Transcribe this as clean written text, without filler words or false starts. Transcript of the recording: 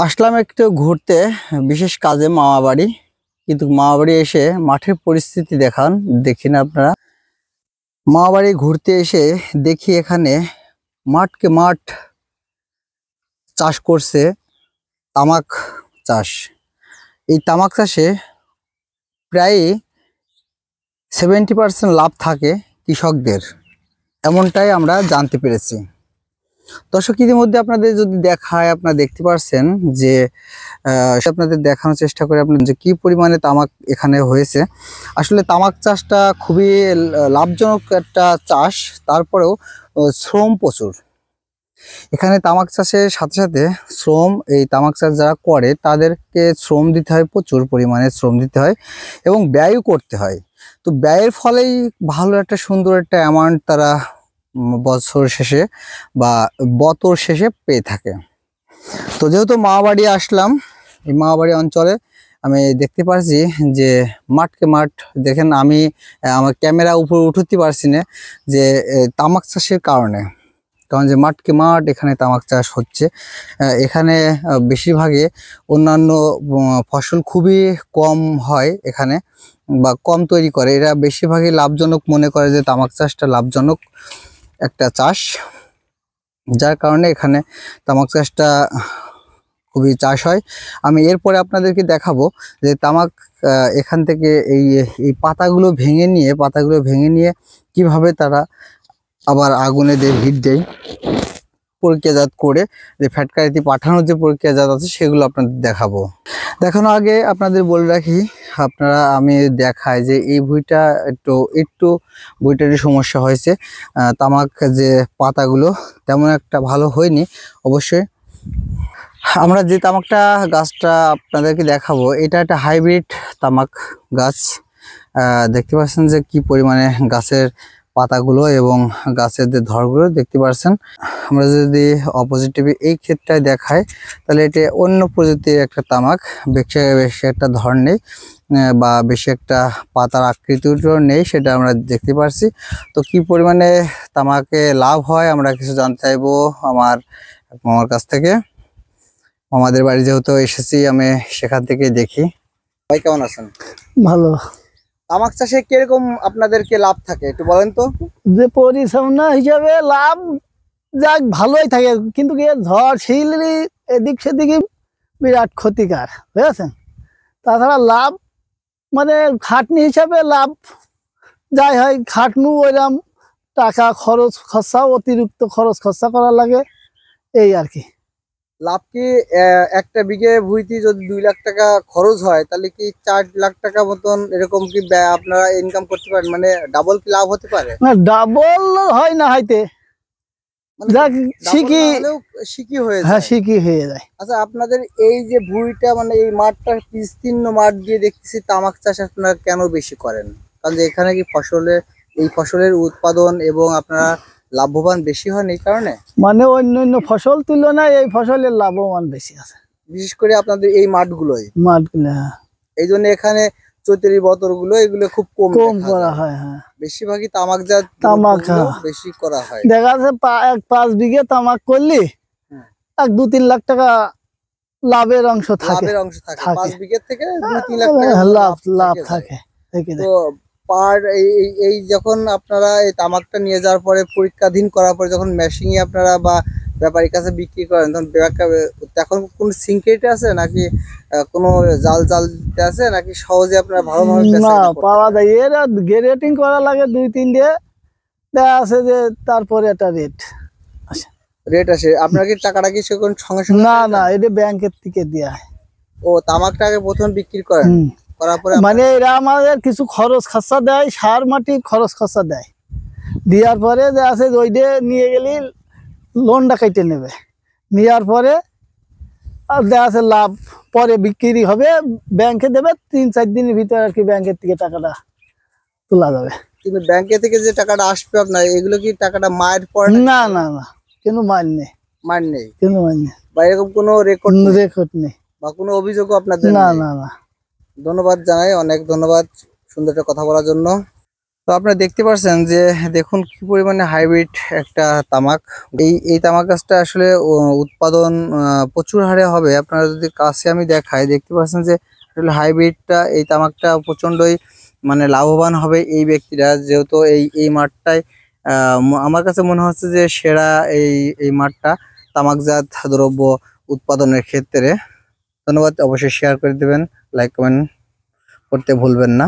আসলাম একটু ঘুরতে, বিশেষ কাজে মামা বাড়ি। কিন্তু মামা বাড়ি এসে মাঠের পরিস্থিতি দেখি না আপনারা। মামা বাড়ি ঘুরতে এসে দেখি এখানে মাঠকে মাঠ চাষ করছে তামাক চাষ। এই তামাক চাষে প্রায় 70% লাভ থাকে কৃষকদের, এমনটাই আমরা জানতে পেরেছি। দর্শক, ইতিমধ্যে আপনাদের যদি দেখায়, আপনারা দেখতে পাচ্ছেন যে আপনাদের দেখানোর চেষ্টা করে আপনার যে কি পরিমাণে তামাক এখানে হয়েছে। আসলে তামাক চাষটা খুবই লাভজনক একটা চাষ, তারপরেও শ্রম প্রচুর এখানে। তামাক চাষের সাথে সাথে শ্রম, এই তামাক চাষ যারা করে তাদেরকে শ্রম দিতে হয়, প্রচুর পরিমাণে শ্রম দিতে হয় এবং ব্যয়ও করতে হয়। তো ব্যয়ের ফলেই ভালো একটা সুন্দর একটা অ্যামাউন্ট তারা বছর শেষে বা বছর শেষে পেয়ে থাকে। তো যেহেতু মামাবাড়ি আসলাম, এই মামাবাড়ি অঞ্চলে আমি দেখতে পাচ্ছি যে মাঠকে মাঠ দেখেন। আমি আমার ক্যামেরা উপরে উঠতে পারছি না যে তামাক চাষের কারণে, কারণ যে মাঠকে মাঠ এখানে তামাক চাষ হচ্ছে। এখানে বেশিরভাগে অন্যান্য ফসল খুবই কম হয় এখানে, বা কম তৈরি করে। এরা বেশিরভাগই লাভজনক মনে করে যে তামাক চাষটা লাভজনক একটা চাষ, যার কারণে এখানে তামাক চাষটা খুবই চাষ হয়। আমি এরপরে আপনাদেরকে দেখাবো যে তামাক এখান থেকে এই পাতাগুলো ভেঙে নিয়ে কিভাবে তারা আবার আগুনে দিয়ে হিট দেয়, প্রক্রিয়াজাত করে যে ফ্যাক্টরিতে পাঠানোর যে প্রক্রিয়াজাত আছে সেগুলো আপনাদের দেখানোর আগে আপনাদের বলে রাখি, আমি দেখাই যে এই ভুঁইটা একটু ভুঁইটারই সমস্যা হয়েছে। তামাক যে পাতাগুলো তেমন একটা ভালো হয়নি। অবশ্যই আমরা যে তামাকটা গাছটা আপনাদেরকে দেখাবো, এটা একটা হাইব্রিড তামাক গাছ। দেখতে পাচ্ছেন যে কি পরিমাণে গাছের পাতাগুলো এবং গাছের যে ধরগুলো দেখতে পাচ্ছেন। আমরা যদি অপোজিটিভে এই ক্ষেত্রে দেখাই, তাহলে এটা অন্য প্রজাতির একটা তামাক। বেশি একটা ধর নেই বা বেশি একটা পাতার আকৃতিও নেই, সেটা আমরা দেখতে পাচ্ছি। তো কি পরিমাণে তামাকে লাভ হয় আমরা কিছু জানতে চাইবো আমার মামার কাছ থেকে। আমাদের বাড়ি যেহেতু এসেছি, আমি সেখান থেকে দেখি। ভাই, কেমন আছেন? ভালো। তামাক চাষে কিরকম আপনাদেরকে লাভ থাকে একটু বলেন তো। যে পরিচালনা হিসাবে লাভ যাক ভালোই থাকে, কিন্তু ঝড় শিলি এদিক সেদিকে বিরাট ক্ষতিকার, বুঝেছেন। তাছাড়া লাভ মানে খাটনি হিসাবে লাভ যাই হয়, খাটনু ওইরকম টাকা খরচা অতিরিক্ত খরচা করা লাগে, এই আর কি। লাভ কি একটা বিঘে ভুঁইতে যদি 2 লাখ টাকা খরচ হয়, তাহলে কি 4 লাখ টাকা মতন এরকম কি আপনারা ইনকাম করতে পারেন? মানে ডাবল কি লাভ হতে পারে? না, ডাবল হয় না হয়তো, যাক শিখি হয়ে যায়। হ্যাঁ, শিখি হয়ে যায়। আচ্ছা, আপনাদের এই যে ভুঁইটা, মানে এই মাঠটা বিস্তীর্ণ মাঠ দিয়ে দেখতেছি, তামাক চাষ আপনারা কেন বেশি করেন? কারণ যে এখানে কি ফসলের উৎপাদন এবং আপনারা লাভবান বেশি হন এই কারণে? মানে অন্য ফসল তুলনায় এই ফসলের লাভবান বেশি আছে, বিশেষ করে আপনাদের এই মাঠগুলো। এই জন্য এখানে চৈতালি বতর গুলো এগুলো খুব কম করা হয়। হ্যাঁ, বেশিরভাগই তামাক বেশি করা হয়। দেখা যাচ্ছে 5 বিঘে তামাক করলি 1-2-3 লাখ টাকা লাভের অংশ থাকে। 5 বিঘে থেকে 2-3 লাখ টাকা লাভ থাকে। তো এই যখন আপনারা এই তামাকটা নিয়ে যাওয়ার পরে পরীক্ষাধীন করার পরে যখন মেশিনে আপনারা বা ব্যাপারীর কাছে বিক্রি করেন, তখন কোন সিক্রেট আছে নাকি কোনো জাল আছে, নাকি সহজে আপনারা ভালোভাবে না পাওয়া যায়? এর গ্রেডিং করা লাগে 2-3 দিয়ে, দেখা আছে যে তারপরে একটা রেট আসে। আপনারা কি টাকাটা কি সঙ্গে সঙ্গে? না, এটা ব্যাংকের থেকে দেয়া হয়। ও, তামাকটা আগে প্রথম বিক্রি করেন, করার পরে মানে এরা আমাদের কিছু খরচ খরচা দেয়, সার মাটি খরচ খরচা দেয়, দেওয়ার পরে যে আছে ওইটা নিয়ে গেলে লোনটা কেটে নেবে, নেওয়ার পরে আর দেখা আছে লাভ পরে বিক্রি হবে, ব্যাংকে দেবে 3-4 দিনের ভিতরে আর কি ব্যাংকের থেকে টাকাটা তোলা যাবে। কিন্তু ব্যাংকে থেকে যে টাকাটা আসবে আপনার, এগুলো কি টাকাটা মায়ের পরে? না, কোনো মাইল নেই, কোনো মাইল নেই, বা এরকম কোনো রেকর্ড নেই বা কোনো অভিযোগও আপনাদের? না। ধন্যবাদ জানাই, অনেক ধন্যবাদ সুন্দর একটা কথা বলার জন্য। তো আপনারা দেখতে পাচ্ছেন যে দেখুন কি পরিমাণে হাইব্রিড একটা তামাক। এই তামাক গাছটা আসলে উৎপাদন প্রচুর হারে হবে। আপনারা যদি কাছে আমি দেখাই, দেখতে পাচ্ছেন যে আসলে হাইব্রিডটা এই তামাকটা প্রচন্ডই মানে লাভবান হবে এই ব্যক্তিরা, যেহেতু এই মাঠটায় আমার কাছে মনে হচ্ছে যে সেরা এই মাঠটা তামাকজাত দ্রব্য উৎপাদনের ক্ষেত্রে। ধন্যবাদ, অবশ্যই শেয়ার করে দেবেন, লাইক কমেন্ট করতে ভুলবেন না।